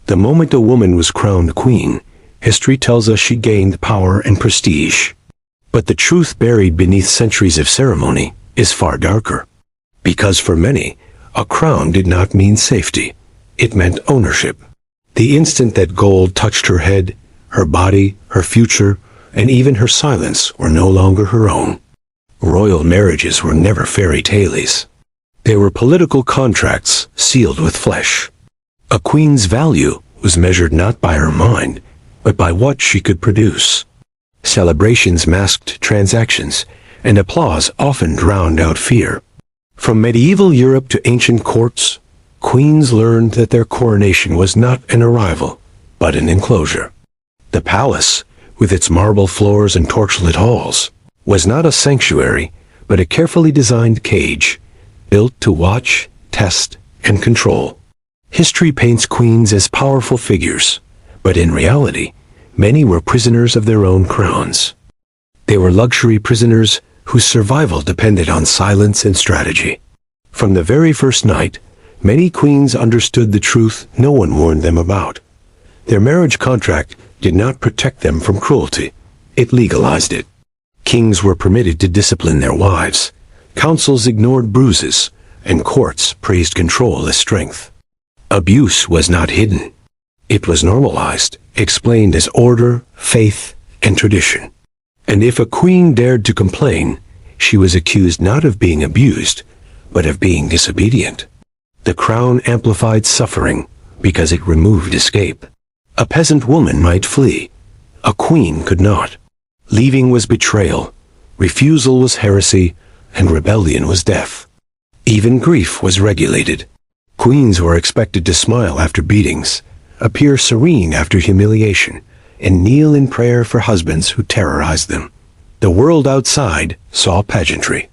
The moment a woman was crowned queen, history tells us she gained power and prestige. But the truth buried beneath centuries of ceremony is far darker. Because for many, a crown did not mean safety. It meant ownership. The instant that gold touched her head, her body, her future, and even her silence were no longer her own. Royal marriages were never fairy tales. They were political contracts sealed with flesh. A queen's value was measured not by her mind, but by what she could produce. Celebrations masked transactions, and applause often drowned out fear. From medieval Europe to ancient courts, queens learned that their coronation was not an arrival, but an enclosure. The palace, with its marble floors and torchlit halls, was not a sanctuary, but a carefully designed cage, built to watch, test, and control. History paints queens as powerful figures, but in reality, many were prisoners of their own crowns. They were luxury prisoners whose survival depended on silence and strategy. From the very first night, many queens understood the truth no one warned them about. Their marriage contract did not protect them from cruelty. It legalized it. Kings were permitted to discipline their wives. Councils ignored bruises, and courts praised control as strength. Abuse was not hidden. It was normalized, explained as order, faith, and tradition. And if a queen dared to complain, she was accused not of being abused, but of being disobedient. The crown amplified suffering because it removed escape. A peasant woman might flee. A queen could not. Leaving was betrayal, refusal was heresy, and rebellion was death. Even grief was regulated. Queens were expected to smile after beatings, appear serene after humiliation, and kneel in prayer for husbands who terrorized them. The world outside saw pageantry.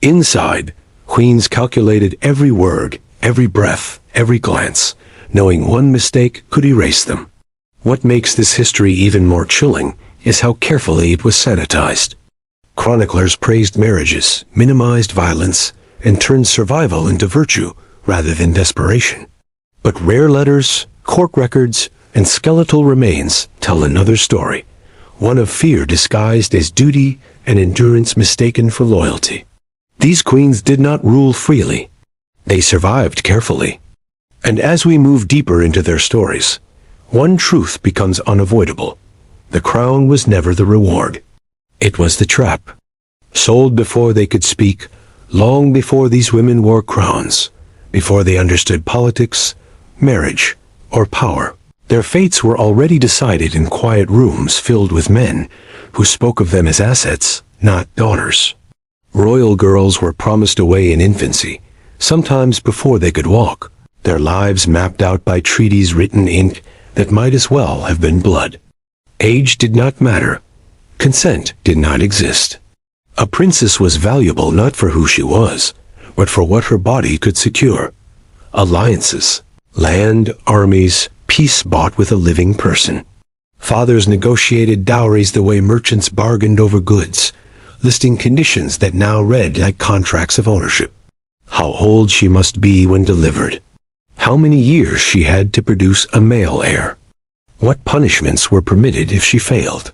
Inside, queens calculated every word, every breath, every glance, knowing one mistake could erase them. What makes this history even more chilling is how carefully it was sanitized. Chroniclers praised marriages, minimized violence, and turned survival into virtue rather than desperation. But rare letters, court records, and skeletal remains tell another story, one of fear disguised as duty and endurance mistaken for loyalty. These queens did not rule freely. They survived carefully. And as we move deeper into their stories, one truth becomes unavoidable. The crown was never the reward. It was the trap. Sold before they could speak, long before these women wore crowns, before they understood politics, marriage, or power. Their fates were already decided in quiet rooms filled with men who spoke of them as assets, not daughters. Royal girls were promised away in infancy, sometimes before they could walk, their lives mapped out by treaties written in ink that might as well have been blood. Age did not matter. Consent did not exist. A princess was valuable not for who she was, but for what her body could secure. Alliances, land, armies, peace bought with a living person. Fathers negotiated dowries the way merchants bargained over goods, listing conditions that now read like contracts of ownership. How old she must be when delivered. How many years she had to produce a male heir. What punishments were permitted if she failed.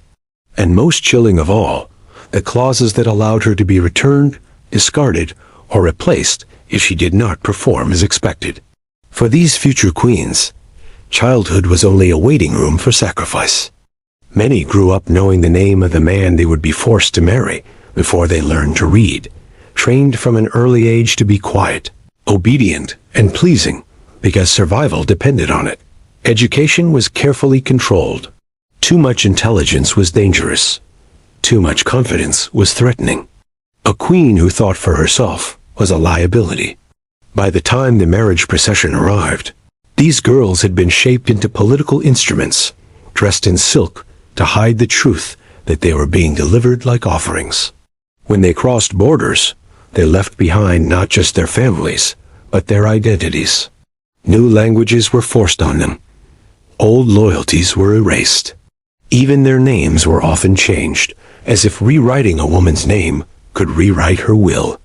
And most chilling of all, the clauses that allowed her to be returned, discarded, or replaced if she did not perform as expected. For these future queens, childhood was only a waiting room for sacrifice. Many grew up knowing the name of the man they would be forced to marry before they learned to read, trained from an early age to be quiet, obedient, and pleasing, because survival depended on it. Education was carefully controlled. Too much intelligence was dangerous. Too much confidence was threatening. A queen who thought for herself was a liability. By the time the marriage procession arrived, these girls had been shaped into political instruments, dressed in silk to hide the truth that they were being delivered like offerings. When they crossed borders, they left behind not just their families, but their identities. New languages were forced on them. Old loyalties were erased. Even their names were often changed, as if rewriting a woman's name could rewrite her will.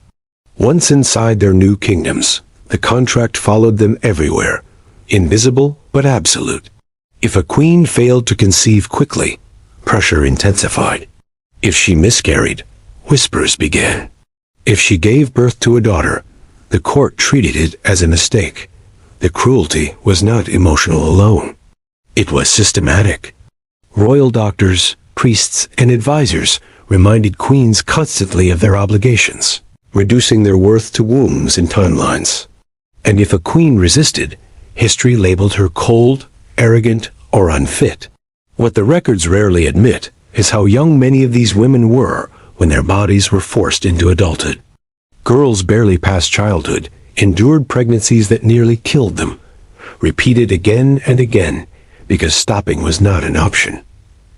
Once inside their new kingdoms, the contract followed them everywhere, invisible but absolute. If a queen failed to conceive quickly, pressure intensified. If she miscarried, whispers began. If she gave birth to a daughter, the court treated it as a mistake. The cruelty was not emotional alone. It was systematic. Royal doctors, priests, and advisors reminded queens constantly of their obligations, reducing their worth to wombs and timelines. And if a queen resisted, history labeled her cold, arrogant, or unfit. What the records rarely admit is how young many of these women were when their bodies were forced into adulthood. Girls barely past childhood endured pregnancies that nearly killed them, repeated again and again because stopping was not an option.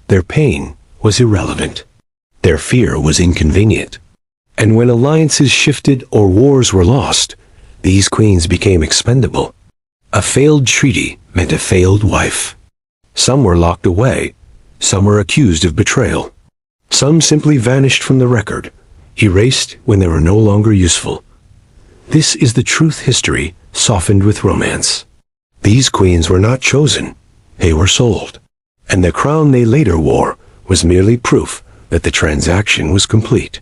Their pain was irrelevant. Their fear was inconvenient. And when alliances shifted or wars were lost, these queens became expendable. A failed treaty meant a failed wife. Some were locked away. Some were accused of betrayal. Some simply vanished from the record, erased when they were no longer useful. This is the truth history softened with romance. These queens were not chosen. They were sold. And the crown they later wore was merely proof that the transaction was complete.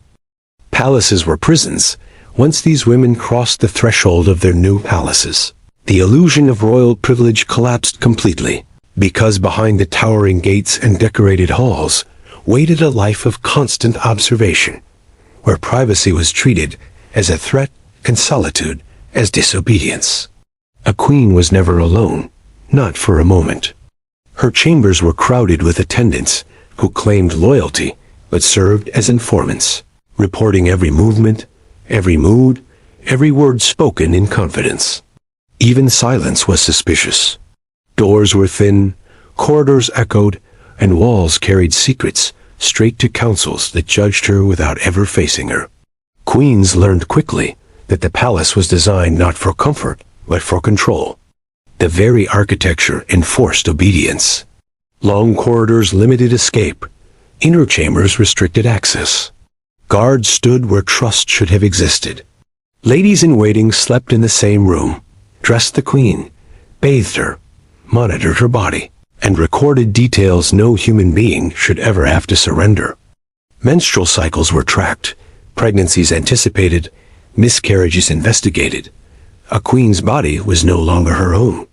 Palaces were prisons. Once these women crossed the threshold of their new palaces, the illusion of royal privilege collapsed completely, because behind the towering gates and decorated halls waited a life of constant observation, where privacy was treated as a threat and solitude as disobedience. A queen was never alone, not for a moment. Her chambers were crowded with attendants who claimed loyalty but served as informants, reporting every movement, every mood, every word spoken in confidence. Even silence was suspicious. Doors were thin, corridors echoed, and walls carried secrets straight to councils that judged her without ever facing her. Queens learned quickly that the palace was designed not for comfort, but for control. The very architecture enforced obedience. Long corridors limited escape. Inner chambers restricted access. Guards stood where trust should have existed. Ladies-in-waiting slept in the same room, dressed the queen, bathed her, monitored her body, and recorded details no human being should ever have to surrender. Menstrual cycles were tracked, pregnancies anticipated, miscarriages investigated. A queen's body was no longer her own.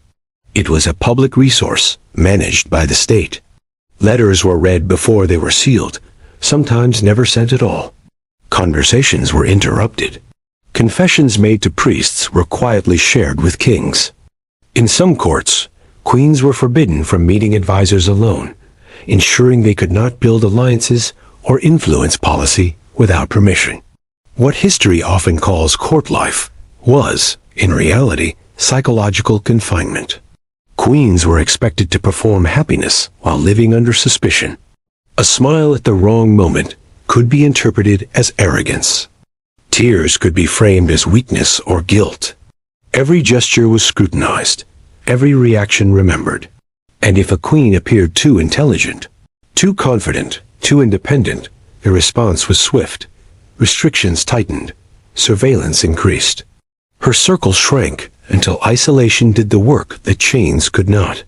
It was a public resource managed by the state. Letters were read before they were sealed, sometimes never sent at all. Conversations were interrupted. Confessions made to priests were quietly shared with kings. In some courts, queens were forbidden from meeting advisors alone, ensuring they could not build alliances or influence policy without permission. What history often calls court life was, in reality, psychological confinement. Queens were expected to perform happiness while living under suspicion. A smile at the wrong moment could be interpreted as arrogance. Tears could be framed as weakness or guilt. Every gesture was scrutinized, every reaction remembered. And if a queen appeared too intelligent, too confident, too independent, the response was swift. Restrictions tightened, surveillance increased. Her circle shrank until isolation did the work that chains could not.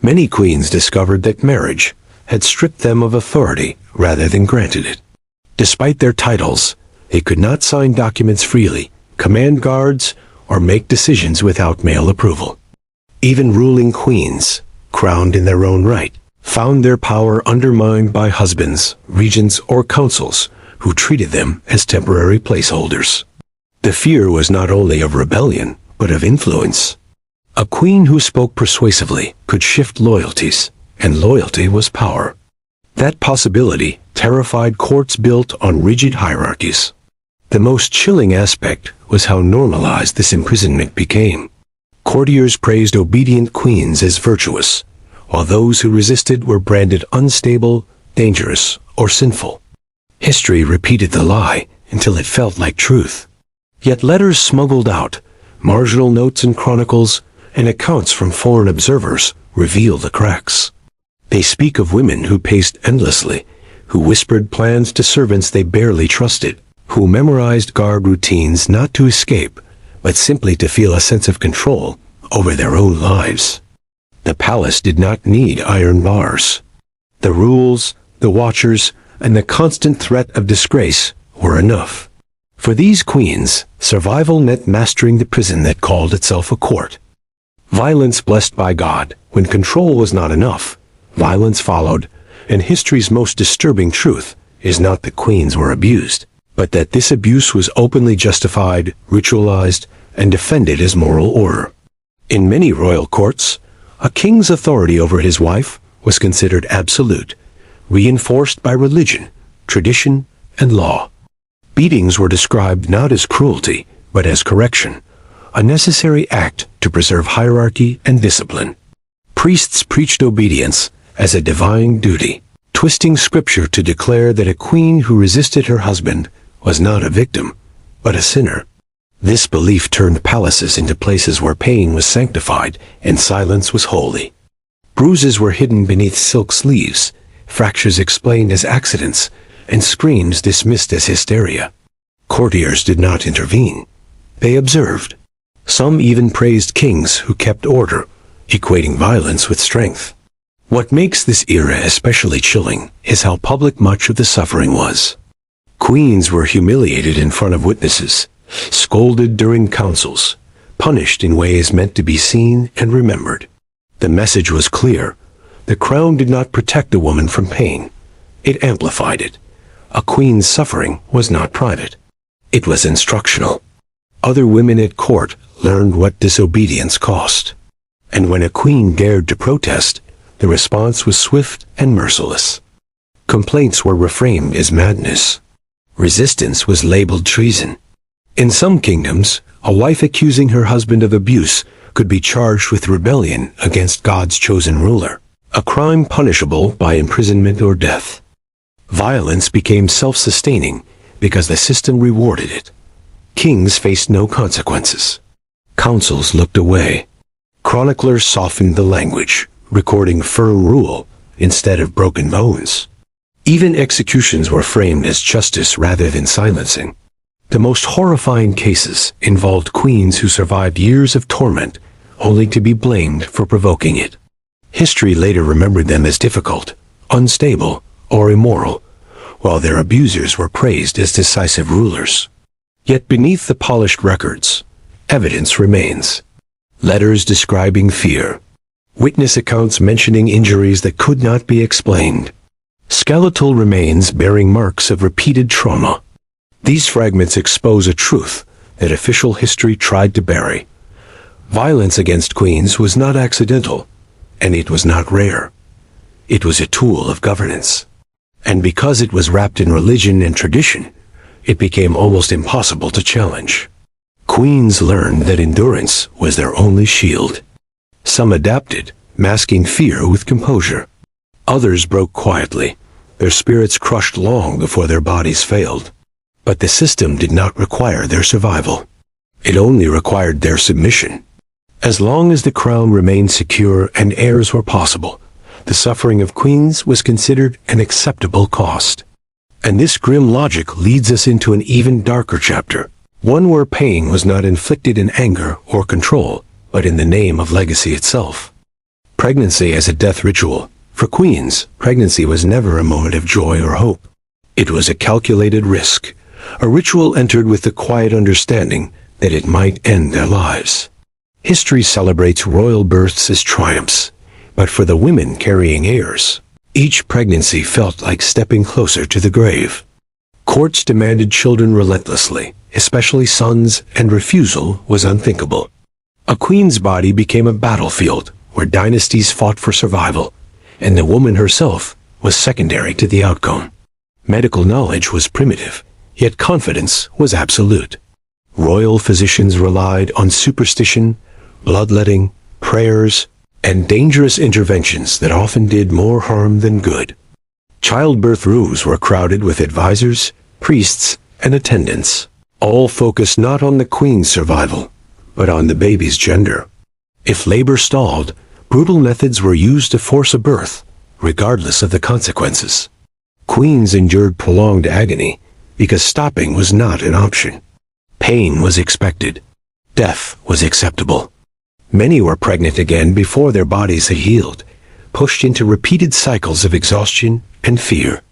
Many queens discovered that marriage had stripped them of authority rather than granted it. Despite their titles, they could not sign documents freely, command guards, or make decisions without male approval. Even ruling queens, crowned in their own right, found their power undermined by husbands, regents, or councils who treated them as temporary placeholders. The fear was not only of rebellion, but of influence. A queen who spoke persuasively could shift loyalties, and loyalty was power. That possibility terrified courts built on rigid hierarchies. The most chilling aspect was how normalized this imprisonment became. Courtiers praised obedient queens as virtuous, while those who resisted were branded unstable, dangerous, or sinful. History repeated the lie until it felt like truth. Yet letters smuggled out, marginal notes and chronicles, and accounts from foreign observers reveal the cracks. They speak of women who paced endlessly, who whispered plans to servants they barely trusted, who memorized guard routines not to escape, but simply to feel a sense of control over their own lives. The palace did not need iron bars. The rules, the watchers, and the constant threat of disgrace were enough. For these queens, survival meant mastering the prison that called itself a court. Violence blessed by God. When control was not enough, violence followed, and history's most disturbing truth is not that queens were abused, but that this abuse was openly justified, ritualized, and defended as moral order. In many royal courts, a king's authority over his wife was considered absolute, reinforced by religion, tradition, and law. Beatings were described not as cruelty, but as correction, a necessary act to preserve hierarchy and discipline. Priests preached obedience as a divine duty, twisting scripture to declare that a queen who resisted her husband was not a victim, but a sinner. This belief turned palaces into places where pain was sanctified and silence was holy. Bruises were hidden beneath silk sleeves, fractures explained as accidents, and screams dismissed as hysteria. Courtiers did not intervene. They observed. Some even praised kings who kept order, equating violence with strength. What makes this era especially chilling is how public much of the suffering was. Queens were humiliated in front of witnesses, scolded during councils, punished in ways meant to be seen and remembered. The message was clear. The crown did not protect a woman from pain. It amplified it. A queen's suffering was not private. It was instructional. Other women at court learned what disobedience cost. And when a queen dared to protest, the response was swift and merciless. Complaints were reframed as madness. Resistance was labeled treason. In some kingdoms, a wife accusing her husband of abuse could be charged with rebellion against God's chosen ruler, a crime punishable by imprisonment or death. Violence became self-sustaining because the system rewarded it. Kings faced no consequences. Councils looked away. Chroniclers softened the language, recording firm rule instead of broken bones. Even executions were framed as justice rather than silencing. The most horrifying cases involved queens who survived years of torment only to be blamed for provoking it. History later remembered them as difficult, unstable, or immoral, while their abusers were praised as decisive rulers. Yet beneath the polished records, evidence remains. Letters describing fear. Witness accounts mentioning injuries that could not be explained. Skeletal remains bearing marks of repeated trauma. These fragments expose a truth that official history tried to bury. Violence against queens was not accidental, and it was not rare. It was a tool of governance. And because it was wrapped in religion and tradition, it became almost impossible to challenge. Queens learned that endurance was their only shield. Some adapted, masking fear with composure. Others broke quietly, their spirits crushed long before their bodies failed. But the system did not require their survival. It only required their submission. As long as the crown remained secure and heirs were possible, the suffering of queens was considered an acceptable cost. And this grim logic leads us into an even darker chapter, one where pain was not inflicted in anger or control, but in the name of legacy itself. Pregnancy as a death ritual. For queens, pregnancy was never a moment of joy or hope. It was a calculated risk, a ritual entered with the quiet understanding that it might end their lives. History celebrates royal births as triumphs, but for the women carrying heirs, each pregnancy felt like stepping closer to the grave. Courts demanded children relentlessly, especially sons, and refusal was unthinkable. A queen's body became a battlefield where dynasties fought for survival, and the woman herself was secondary to the outcome. Medical knowledge was primitive, yet confidence was absolute. Royal physicians relied on superstition, bloodletting, prayers, and dangerous interventions that often did more harm than good. Childbirth rooms were crowded with advisors, priests, and attendants, all focused not on the queen's survival, but on the baby's gender. If labor stalled, brutal methods were used to force a birth, regardless of the consequences. Queens endured prolonged agony because stopping was not an option. Pain was expected. Death was acceptable. Many were pregnant again before their bodies had healed, pushed into repeated cycles of exhaustion and fear.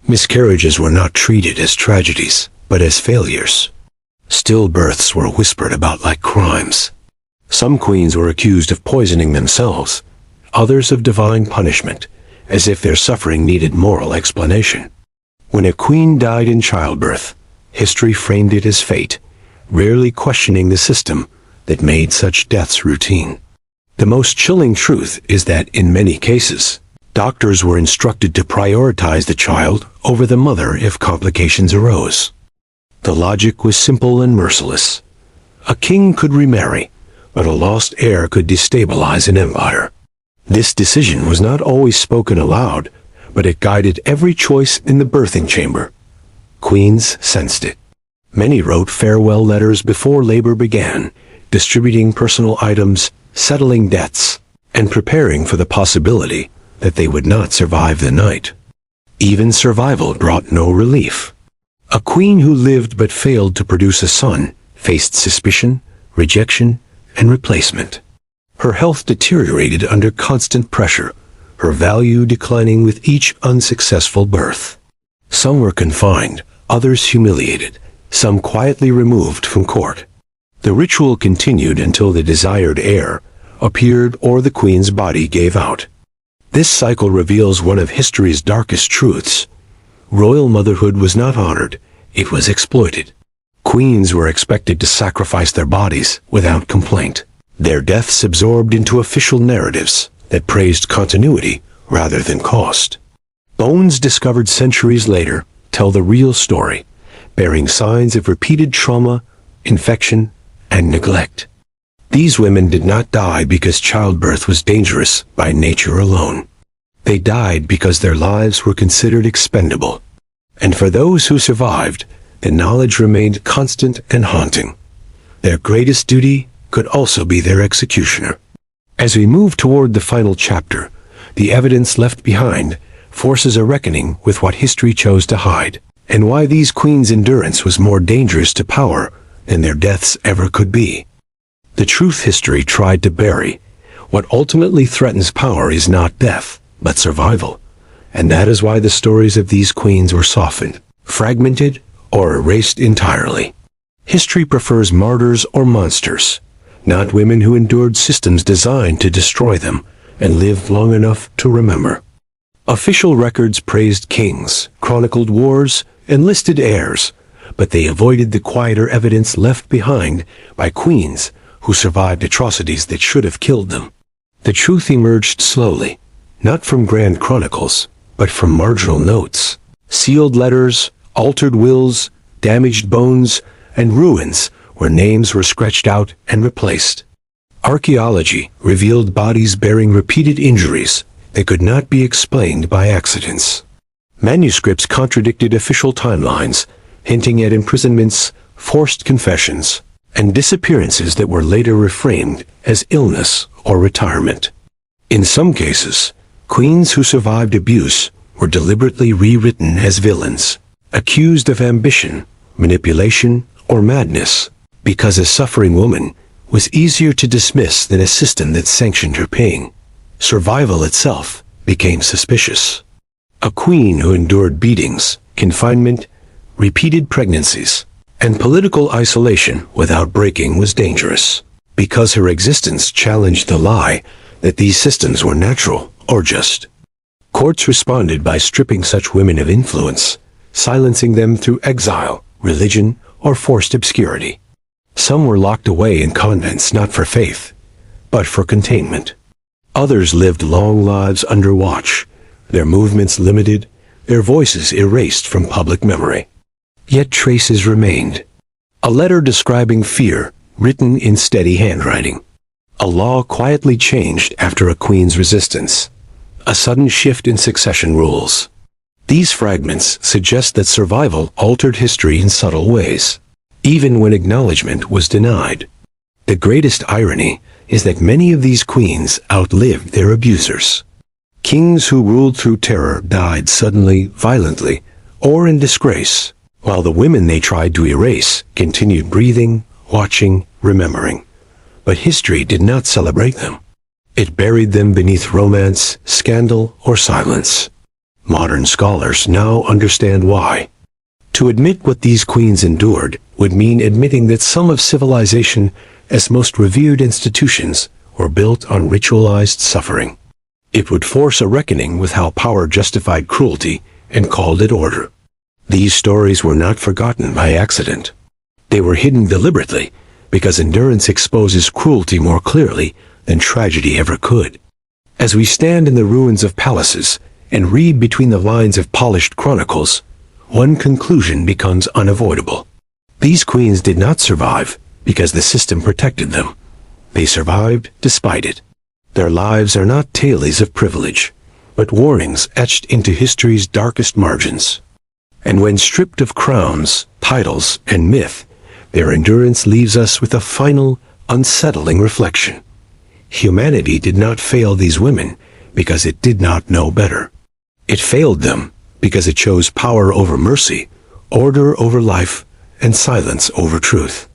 Miscarriages were not treated as tragedies, but as failures. Stillbirths were whispered about like crimes. Some queens were accused of poisoning themselves, others of divine punishment, as if their suffering needed moral explanation. When a queen died in childbirth, history framed it as fate, rarely questioning the system that made such deaths routine. The most chilling truth is that in many cases, doctors were instructed to prioritize the child over the mother if complications arose. The logic was simple and merciless. A king could remarry, but a lost heir could destabilize an empire. This decision was not always spoken aloud, but it guided every choice in the birthing chamber. Queens sensed it. Many wrote farewell letters before labor began, distributing personal items, settling debts, and preparing for the possibility that they would not survive the night. Even survival brought no relief. A queen who lived but failed to produce a son faced suspicion, rejection, and replacement. Her health deteriorated under constant pressure, her value declining with each unsuccessful birth. Some were confined, others humiliated, some quietly removed from court. The ritual continued until the desired heir appeared or the queen's body gave out. This cycle reveals one of history's darkest truths. Royal motherhood was not honored, it was exploited. Queens were expected to sacrifice their bodies without complaint. Their deaths absorbed into official narratives that praised continuity rather than cost. Bones discovered centuries later tell the real story, bearing signs of repeated trauma, infection, and neglect. These women did not die because childbirth was dangerous by nature alone. They died because their lives were considered expendable. And for those who survived, the knowledge remained constant and haunting. Their greatest duty could also be their executioner. As we move toward the final chapter, the evidence left behind forces a reckoning with what history chose to hide, and why these queens' endurance was more dangerous to power than their deaths ever could be. The truth history tried to bury. What ultimately threatens power is not death, but survival. And that is why the stories of these queens were softened, fragmented, or erased entirely. History prefers martyrs or monsters, not women who endured systems designed to destroy them and lived long enough to remember. Official records praised kings, chronicled wars, and listed heirs, but they avoided the quieter evidence left behind by queens who survived atrocities that should have killed them. The truth emerged slowly, not from grand chronicles, but from marginal notes, sealed letters, altered wills, damaged bones, and ruins where names were scratched out and replaced. Archaeology revealed bodies bearing repeated injuries that could not be explained by accidents. Manuscripts contradicted official timelines, hinting at imprisonments, forced confessions, and disappearances that were later reframed as illness or retirement. In some cases, queens who survived abuse were deliberately rewritten as villains, accused of ambition, manipulation, or madness, because a suffering woman was easier to dismiss than a system that sanctioned her pain. Survival itself became suspicious. A queen who endured beatings, confinement, repeated pregnancies, and political isolation without breaking was dangerous, because her existence challenged the lie that these systems were natural or just. Courts responded by stripping such women of influence, silencing them through exile, religion, or forced obscurity. Some were locked away in convents not for faith, but for containment. Others lived long lives under watch, their movements limited, their voices erased from public memory. Yet traces remained. A letter describing fear, written in steady handwriting. A law quietly changed after a queen's resistance. A sudden shift in succession rules. These fragments suggest that survival altered history in subtle ways, even when acknowledgement was denied. The greatest irony is that many of these queens outlived their abusers. Kings who ruled through terror died suddenly, violently, or in disgrace, while the women they tried to erase continued breathing, watching, remembering. But history did not celebrate them. It buried them beneath romance, scandal, or silence. Modern scholars now understand why. To admit what these queens endured would mean admitting that some of civilization, as most revered institutions, were built on ritualized suffering. It would force a reckoning with how power justified cruelty and called it order. These stories were not forgotten by accident. They were hidden deliberately, because endurance exposes cruelty more clearly than tragedy ever could. As we stand in the ruins of palaces and read between the lines of polished chronicles, one conclusion becomes unavoidable. These queens did not survive because the system protected them. They survived despite it. Their lives are not tales of privilege, but warnings etched into history's darkest margins. And when stripped of crowns, titles, and myth, their endurance leaves us with a final, unsettling reflection. Humanity did not fail these women because it did not know better. It failed them because it chose power over mercy, order over life, and silence over truth.